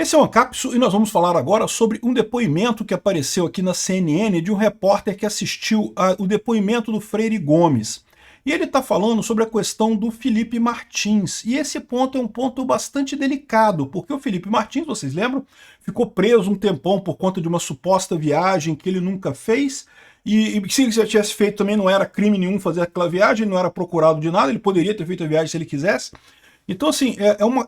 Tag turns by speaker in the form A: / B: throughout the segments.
A: Esse é o Ancapsu e nós vamos falar agora sobre um depoimento que apareceu aqui na CNN de um repórter que assistiu o depoimento do Freire Gomes. E ele está falando sobre a questão do Felipe Martins. E esse ponto é um ponto bastante delicado, porque o Felipe Martins, vocês lembram, ficou preso um tempão por conta de uma suposta viagem que ele nunca fez. E se ele já tivesse feito também não era crime nenhum fazer aquela viagem, ele não era procurado de nada, ele poderia ter feito a viagem se ele quisesse. Então, assim,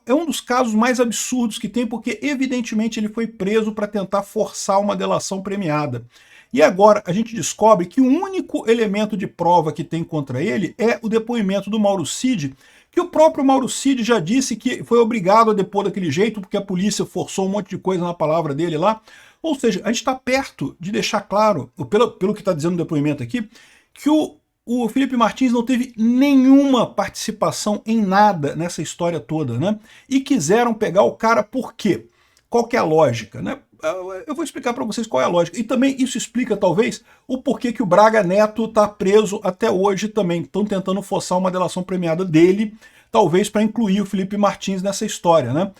A: é um dos casos mais absurdos que tem, porque evidentemente ele foi preso para tentar forçar uma delação premiada. E agora a gente descobre que o único elemento de prova que tem contra ele é o depoimento do Mauro Cid, que o próprio Mauro Cid já disse que foi obrigado a depor daquele jeito, porque a polícia forçou um monte de coisa na palavra dele lá. Ou seja, a gente está perto de deixar claro, pelo que está dizendo o depoimento aqui, que o Felipe Martins não teve nenhuma participação em nada nessa história toda, né? E quiseram pegar o cara por quê? Qual que é a lógica, né? Eu vou explicar para vocês qual é a lógica. E também isso explica, talvez, o porquê que o Braga Neto está preso até hoje também. Estão tentando forçar uma delação premiada dele, talvez para incluir o Felipe Martins nessa história, né?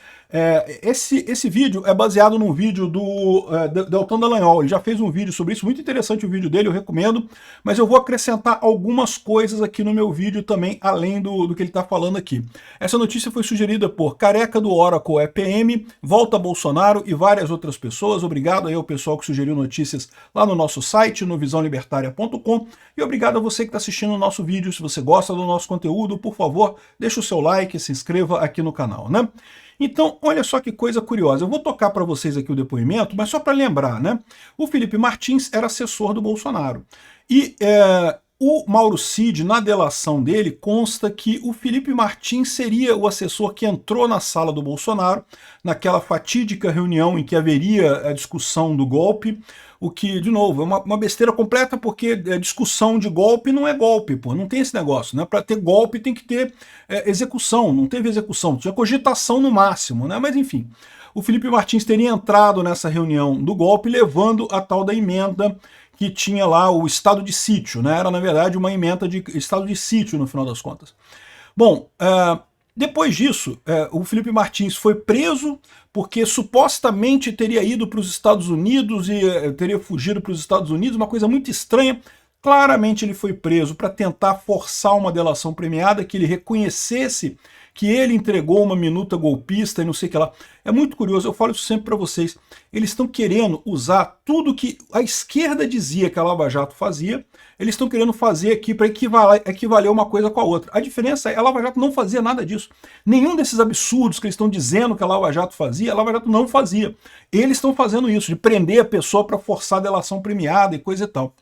A: Esse vídeo é baseado num vídeo do Deltan Dallagnol. Ele já fez um vídeo sobre isso, muito interessante o vídeo dele, eu recomendo, mas eu vou acrescentar algumas coisas aqui no meu vídeo também, além do que ele está falando aqui. Essa notícia foi sugerida por Careca do Oracle EPM, Volta Bolsonaro e várias outras pessoas. Obrigado aí ao pessoal que sugeriu notícias lá no nosso site, no visãolibertaria.com, e obrigado a você que está assistindo o nosso vídeo. Se você gosta do nosso conteúdo, por favor, deixa o seu like, se inscreva aqui no canal, né? Então, olha só que coisa curiosa. Eu vou tocar para vocês aqui o depoimento, mas só para lembrar, né? O Felipe Martins era assessor do Bolsonaro. E o Mauro Cid, na delação dele, consta que o Felipe Martins seria o assessor que entrou na sala do Bolsonaro, naquela fatídica reunião em que haveria a discussão do golpe, o que, de novo, é uma besteira completa, porque discussão de golpe não é golpe, pô, não tem esse negócio, né? Para ter golpe tem que ter execução, não teve execução, tinha cogitação no máximo, né? Mas enfim, o Felipe Martins teria entrado nessa reunião do golpe levando a tal da emenda que tinha lá o estado de sítio, né? Era, na verdade, uma emenda de estado de sítio, no final das contas. Bom, depois disso, o Felipe Martins foi preso porque supostamente teria ido para os Estados Unidos e teria fugido para os Estados Unidos, uma coisa muito estranha. Claramente ele foi preso para tentar forçar uma delação premiada, que ele reconhecesse que ele entregou uma minuta golpista e não sei o que lá. É muito curioso, eu falo isso sempre para vocês. Eles estão querendo usar tudo que a esquerda dizia que a Lava Jato fazia, eles estão querendo fazer aqui para equivaler uma coisa com a outra. A diferença é que a Lava Jato não fazia nada disso. Nenhum desses absurdos que eles estão dizendo que a Lava Jato fazia, a Lava Jato não fazia. Eles estão fazendo isso, de prender a pessoa para forçar a delação premiada e coisa e tal.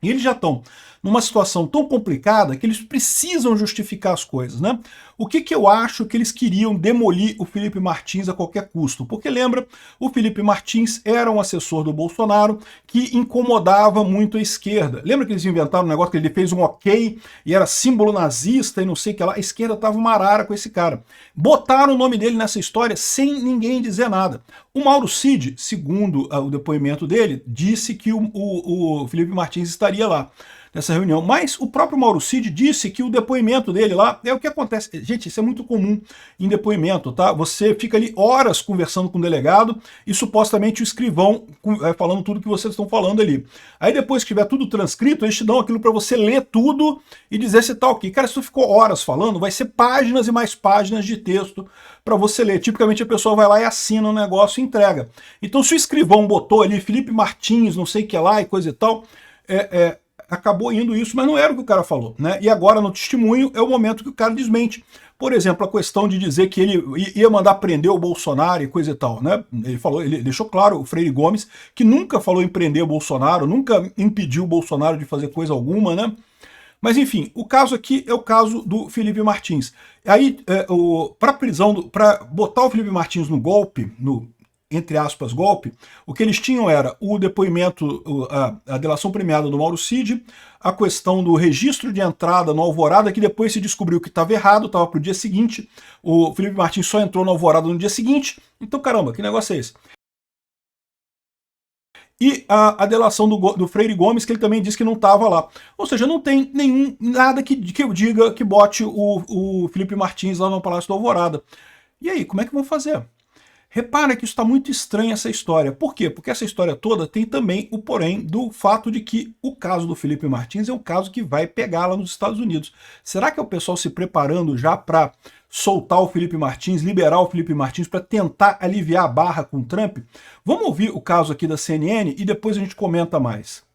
A: E eles já estão numa situação tão complicada que eles precisam justificar as coisas, né? O que eu acho que eles queriam demolir o Felipe Martins a qualquer custo? Porque lembra, o Felipe Martins era um assessor do Bolsonaro que incomodava muito a esquerda. Lembra que eles inventaram um negócio que ele fez um ok e era símbolo nazista e não sei o que lá? A esquerda tava uma arara com esse cara. Botaram o nome dele nessa história sem ninguém dizer nada. O Mauro Cid, segundo o depoimento dele, disse que o Felipe Martins estaria lá nessa reunião, mas o próprio Mauro Cid disse que o depoimento dele lá é o que acontece. Gente, isso é muito comum em depoimento, tá? Você fica ali horas conversando com o delegado e supostamente o escrivão falando tudo que vocês estão falando ali. Aí depois que tiver tudo transcrito, eles te dão aquilo para você ler tudo e dizer se tá ok. Cara, se tu ficou horas falando, vai ser páginas e mais páginas de texto para você ler. Tipicamente a pessoa vai lá e assina o negócio e entrega. Então se o escrivão botou ali Felipe Martins, não sei o que lá e coisa e tal, acabou indo isso, mas não era o que o cara falou, né? E agora no testemunho é o momento que o cara desmente. Por exemplo, a questão de dizer que ele ia mandar prender o Bolsonaro e coisa e tal, né? Ele deixou claro, o Freire Gomes, que nunca falou em prender o Bolsonaro, nunca impediu o Bolsonaro de fazer coisa alguma, né? Mas enfim, o caso aqui é o caso do Felipe Martins. Aí, para botar o Felipe Martins no golpe, entre aspas, golpe, o que eles tinham era o depoimento, a delação premiada do Mauro Cid, a questão do registro de entrada no Alvorada, que depois se descobriu que estava errado, estava para o dia seguinte, o Felipe Martins só entrou no Alvorada no dia seguinte, então caramba, que negócio é esse? E a delação do Freire Gomes, que ele também disse que não estava lá. Ou seja, não tem nada que eu diga que bote o Felipe Martins lá no Palácio do Alvorada. E aí, como é que vão fazer? Repara que isso está muito estranho, essa história. Por quê? Porque essa história toda tem também o porém do fato de que o caso do Felipe Martins é um caso que vai pegar lá nos Estados Unidos. Será que é o pessoal se preparando já para soltar o Felipe Martins, liberar o Felipe Martins para tentar aliviar a barra com o Trump? Vamos ouvir o caso aqui da CNN e depois a gente comenta mais.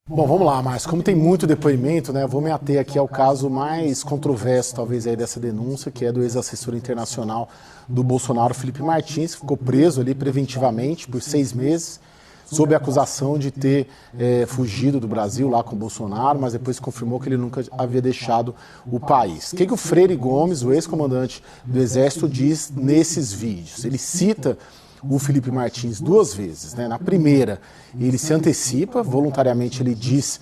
B: Bom, vamos lá, Márcio. Como tem muito depoimento, né, eu vou me ater aqui ao caso mais controverso, talvez, aí dessa denúncia, que é do ex-assessor internacional do Bolsonaro, Felipe Martins, que ficou preso ali preventivamente por 6 meses, sob a acusação de ter fugido do Brasil lá com o Bolsonaro, mas depois confirmou que ele nunca havia deixado o país. O que o Freire Gomes, o ex-comandante do Exército, diz nesses vídeos? Ele cita o Felipe Martins 2 vezes, né? Na primeira, ele se antecipa, voluntariamente ele diz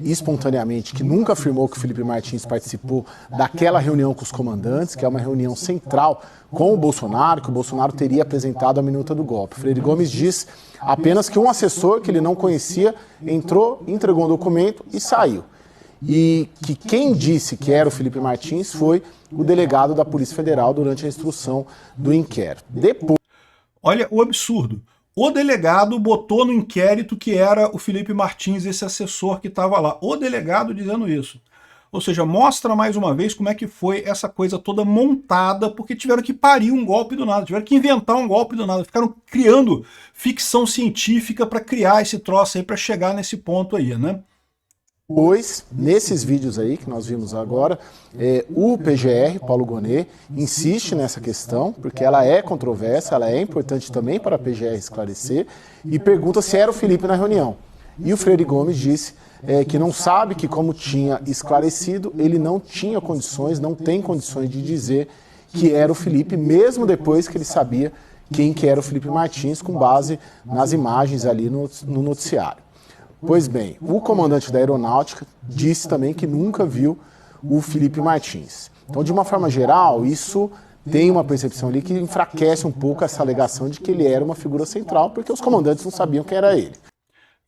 B: espontaneamente que nunca afirmou que o Felipe Martins participou daquela reunião com os comandantes, que é uma reunião central com o Bolsonaro, que o Bolsonaro teria apresentado a minuta do golpe. Freire Gomes diz apenas que um assessor que ele não conhecia entrou, entregou um documento e saiu. E que quem disse que era o Felipe Martins foi o delegado da Polícia Federal durante a instrução do inquérito. Depois...
A: Olha o absurdo. O delegado botou no inquérito que era o Felipe Martins, esse assessor que estava lá. O delegado dizendo isso. Ou seja, mostra mais uma vez como é que foi essa coisa toda montada, porque tiveram que parir um golpe do nada, tiveram que inventar um golpe do nada, ficaram criando ficção científica para criar esse troço aí, para chegar nesse ponto aí, né?
B: Pois, nesses vídeos aí que nós vimos agora, o PGR, Paulo Gonet, insiste nessa questão, porque ela é controversa, ela é importante também para a PGR esclarecer, e pergunta se era o Felipe na reunião. E o Freire Gomes disse que não sabe que, como tinha esclarecido, ele não tinha condições, não tem condições de dizer que era o Felipe, mesmo depois que ele sabia quem que era o Felipe Martins, com base nas imagens ali no noticiário. Pois bem, o comandante da aeronáutica disse também que nunca viu o Felipe Martins. Então, de uma forma geral, isso tem uma percepção ali que enfraquece um pouco essa alegação de que ele era uma figura central, porque os comandantes não sabiam quem era ele.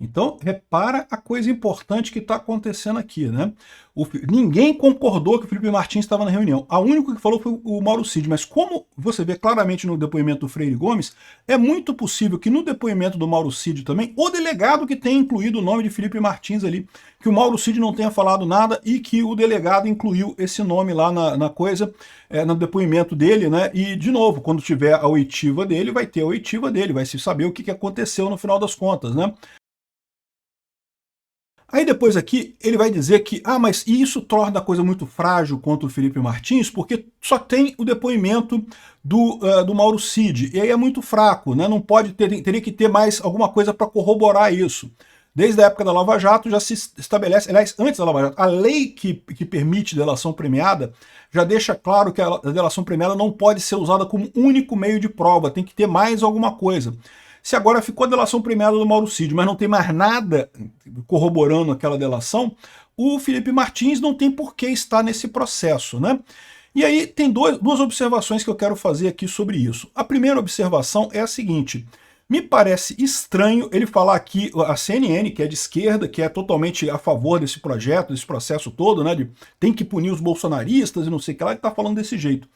A: Então, repara a coisa importante que está acontecendo aqui, né? Ninguém concordou que o Felipe Martins estava na reunião. A única que falou foi o Mauro Cid, mas como você vê claramente no depoimento do Freire Gomes, é muito possível que no depoimento do Mauro Cid também, o delegado que tenha incluído o nome de Felipe Martins ali, que o Mauro Cid não tenha falado nada e que o delegado incluiu esse nome lá na coisa, no depoimento dele, né? E, de novo, quando tiver a oitiva dele, vai ter a oitiva dele, vai se saber o que aconteceu no final das contas, né? Aí depois aqui ele vai dizer que, mas isso torna a coisa muito frágil contra o Felipe Martins, porque só tem o depoimento do Mauro Cid, e aí é muito fraco, né? Não pode ter, teria que ter mais alguma coisa para corroborar isso. Desde a época da Lava Jato já se estabelece, aliás, antes da Lava Jato, a lei que permite delação premiada já deixa claro que a delação premiada não pode ser usada como único meio de prova, tem que ter mais alguma coisa. Se agora ficou a delação premiada do Mauro Cid, mas não tem mais nada corroborando aquela delação, o Felipe Martins não tem por que estar nesse processo, né? E aí tem duas observações que eu quero fazer aqui sobre isso. A primeira observação é a seguinte: me parece estranho ele falar aqui, a CNN, que é de esquerda, que é totalmente a favor desse projeto, desse processo todo, né, de tem que punir os bolsonaristas e não sei o que lá, ele está falando desse jeito.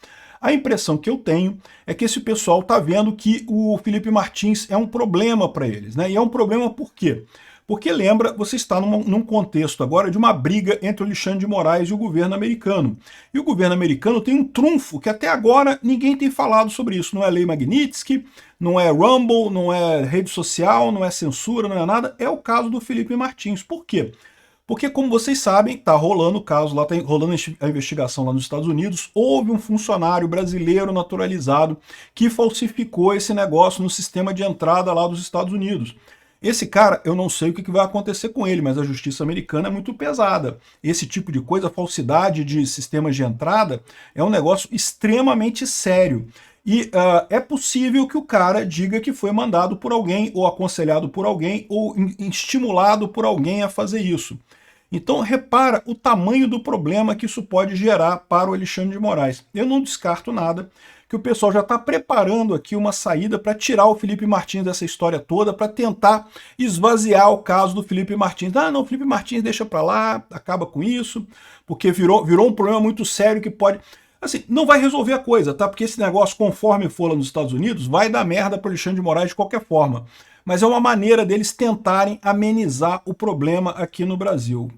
A: A impressão que eu tenho é que esse pessoal está vendo que o Felipe Martins é um problema para eles, né? E é um problema por quê? Porque lembra, você está num contexto agora de uma briga entre o Alexandre de Moraes e o governo americano. E o governo americano tem um trunfo que até agora ninguém tem falado sobre isso. Não é lei Magnitsky, não é Rumble, não é rede social, não é censura, não é nada. É o caso do Felipe Martins. Por quê? Porque, como vocês sabem, está rolando o caso lá, está rolando a investigação lá nos Estados Unidos, houve um funcionário brasileiro naturalizado que falsificou esse negócio no sistema de entrada lá dos Estados Unidos. Esse cara, eu não sei o que vai acontecer com ele, mas a justiça americana é muito pesada. Esse tipo de coisa, falsidade de sistemas de entrada, é um negócio extremamente sério. E é possível que o cara diga que foi mandado por alguém, ou aconselhado por alguém, ou estimulado por alguém a fazer isso. Então repara o tamanho do problema que isso pode gerar para o Alexandre de Moraes. Eu não descarto nada, que o pessoal já está preparando aqui uma saída para tirar o Felipe Martins dessa história toda, para tentar esvaziar o caso do Felipe Martins. Não, Felipe Martins deixa para lá, acaba com isso, porque virou um problema muito sério que pode... Assim, não vai resolver a coisa, tá? Porque esse negócio, conforme for lá nos Estados Unidos, vai dar merda para o Alexandre de Moraes de qualquer forma. Mas é uma maneira deles tentarem amenizar o problema aqui no Brasil.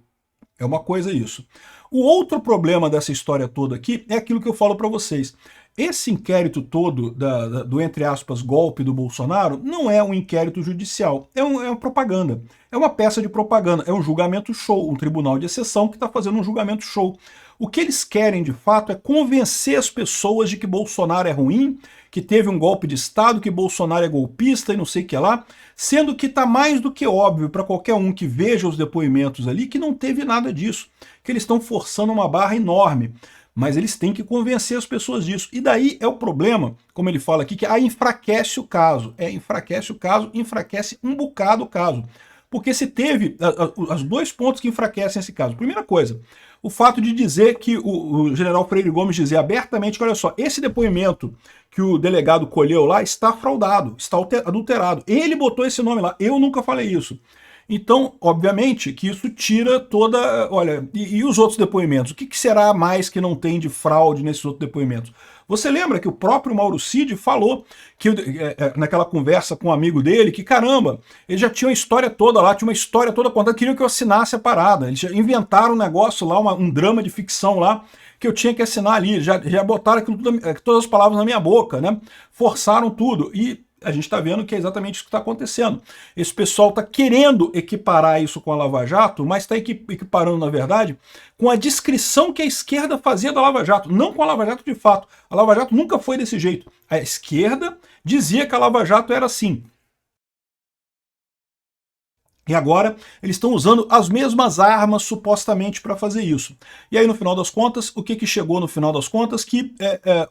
A: É uma coisa isso. O outro problema dessa história toda aqui é aquilo que eu falo para vocês. Esse inquérito todo do, entre aspas, golpe do Bolsonaro não é um inquérito judicial, é uma propaganda. É uma peça de propaganda, é um julgamento show, um tribunal de exceção que está fazendo um julgamento show. O que eles querem, de fato, é convencer as pessoas de que Bolsonaro é ruim, que teve um golpe de Estado, que Bolsonaro é golpista e não sei o que lá, sendo que está mais do que óbvio para qualquer um que veja os depoimentos ali que não teve nada disso, que eles estão forçando uma barra enorme. Mas eles têm que convencer as pessoas disso. E daí é o problema, como ele fala aqui, que enfraquece o caso. Enfraquece o caso, enfraquece um bocado o caso. Porque se teve os dois pontos que enfraquecem esse caso. Primeira coisa, o fato de dizer que o general Freire Gomes dizer abertamente que, olha só, esse depoimento que o delegado colheu lá está fraudado, está adulterado. Ele botou esse nome lá, eu nunca falei isso. Então, obviamente, que isso tira toda... Olha, e os outros depoimentos? O que será mais que não tem de fraude nesses outros depoimentos? Você lembra que o próprio Mauro Cid falou, que naquela conversa com um amigo dele, que caramba, ele já tinha uma história toda lá, tinha uma história toda contada, queriam que eu assinasse a parada. Eles já inventaram um negócio lá, um drama de ficção lá, que eu tinha que assinar ali. Já botaram aquilo tudo, todas as palavras na minha boca, né? Forçaram tudo. E a gente está vendo que é exatamente isso que está acontecendo. Esse pessoal está querendo equiparar isso com a Lava Jato, mas está equiparando, na verdade, com a descrição que a esquerda fazia da Lava Jato, não com a Lava Jato de fato. A Lava Jato nunca foi desse jeito. A esquerda dizia que a Lava Jato era assim. E agora eles estão usando as mesmas armas supostamente para fazer isso. E aí no final das contas, o que chegou no final das contas? Que,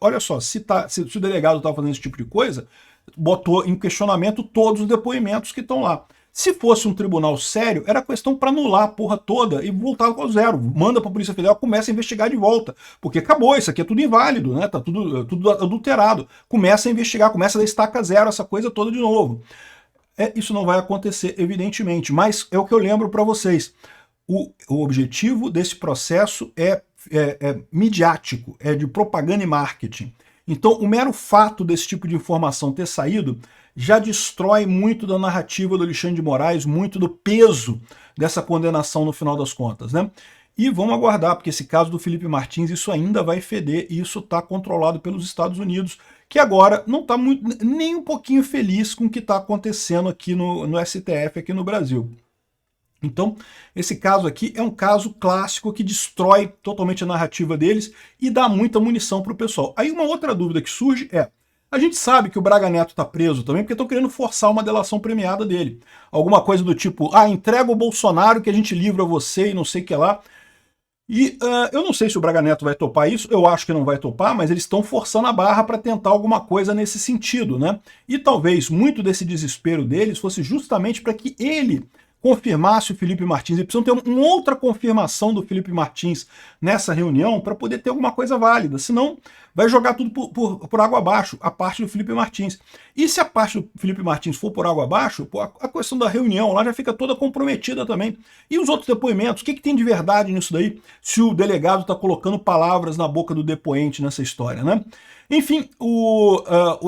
A: olha só, se o delegado está fazendo esse tipo de coisa, botou em questionamento todos os depoimentos que estão lá. Se fosse um tribunal sério, era questão para anular a porra toda e voltar ao zero. Manda para a Polícia Federal, começa a investigar de volta. Porque acabou, isso aqui é tudo inválido, né? Tá tudo adulterado. Começa a investigar, começa a dar estaca zero, essa coisa toda de novo. Isso não vai acontecer, evidentemente, mas é o que eu lembro para vocês. O objetivo desse processo é midiático, é de propaganda e marketing. Então, o mero fato desse tipo de informação ter saído já destrói muito da narrativa do Alexandre de Moraes, muito do peso dessa condenação no final das contas, né? E vamos aguardar, porque esse caso do Felipe Martins, isso ainda vai feder, e isso está controlado pelos Estados Unidos, que agora não está nem um pouquinho feliz com o que está acontecendo aqui no STF, aqui no Brasil. Então, esse caso aqui é um caso clássico que destrói totalmente a narrativa deles e dá muita munição para o pessoal. Aí uma outra dúvida que surge é, a gente sabe que o Braga Neto está preso também porque estão querendo forçar uma delação premiada dele. Alguma coisa do tipo, entrega o Bolsonaro que a gente livra você e não sei o que lá. E eu não sei se o Braga Neto vai topar isso, eu acho que não vai topar, mas eles estão forçando a barra para tentar alguma coisa nesse sentido, né? E talvez muito desse desespero deles fosse justamente para que ele confirmasse o Felipe Martins. Eles precisam ter uma outra confirmação do Felipe Martins nessa reunião para poder ter alguma coisa válida, senão vai jogar tudo por água abaixo, a parte do Felipe Martins. E se a parte do Felipe Martins for por água abaixo, a questão da reunião lá já fica toda comprometida também. E os outros depoimentos, o que tem de verdade nisso daí, se o delegado está colocando palavras na boca do depoente nessa história, né? Enfim, o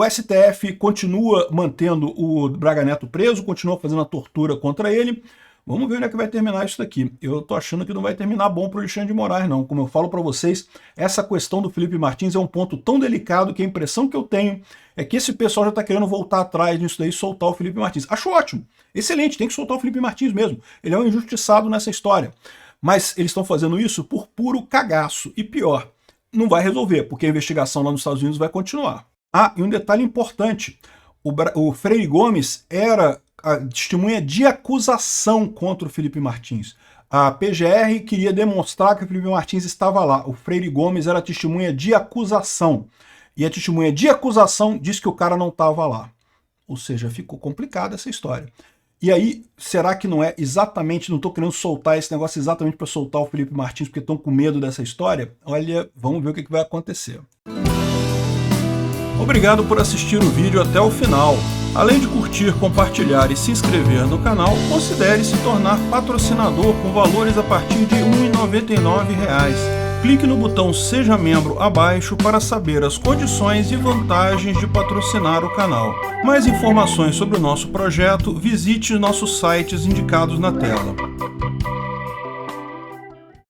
A: STF continua mantendo o Braga Neto preso, continua fazendo a tortura contra ele. Vamos ver onde é que vai terminar isso daqui. Eu tô achando que não vai terminar bom para o Alexandre de Moraes, não. Como eu falo para vocês, essa questão do Felipe Martins é um ponto tão delicado que a impressão que eu tenho é que esse pessoal já está querendo voltar atrás nisso daí e soltar o Felipe Martins. Acho ótimo, excelente, tem que soltar o Felipe Martins mesmo. Ele é um injustiçado nessa história. Mas eles estão fazendo isso por puro cagaço. E pior, não vai resolver, porque a investigação lá nos Estados Unidos vai continuar. E um detalhe importante, o Freire Gomes era a testemunha de acusação contra o Felipe Martins. A PGR queria demonstrar que o Felipe Martins estava lá. O Freire Gomes era a testemunha de acusação. E a testemunha de acusação diz que o cara não estava lá. Ou seja, ficou complicada essa história. E aí, será que não é exatamente, não estou querendo soltar esse negócio exatamente para soltar o Felipe Martins porque estão com medo dessa história? Olha, vamos ver o que vai acontecer. Obrigado por assistir o vídeo até o final. Além de curtir, compartilhar e se inscrever no canal, considere se tornar patrocinador com valores a partir de R$ 1,99. Clique no botão Seja Membro abaixo para saber as condições e vantagens de patrocinar o canal. Mais informações sobre o nosso projeto, visite nossos sites indicados na tela.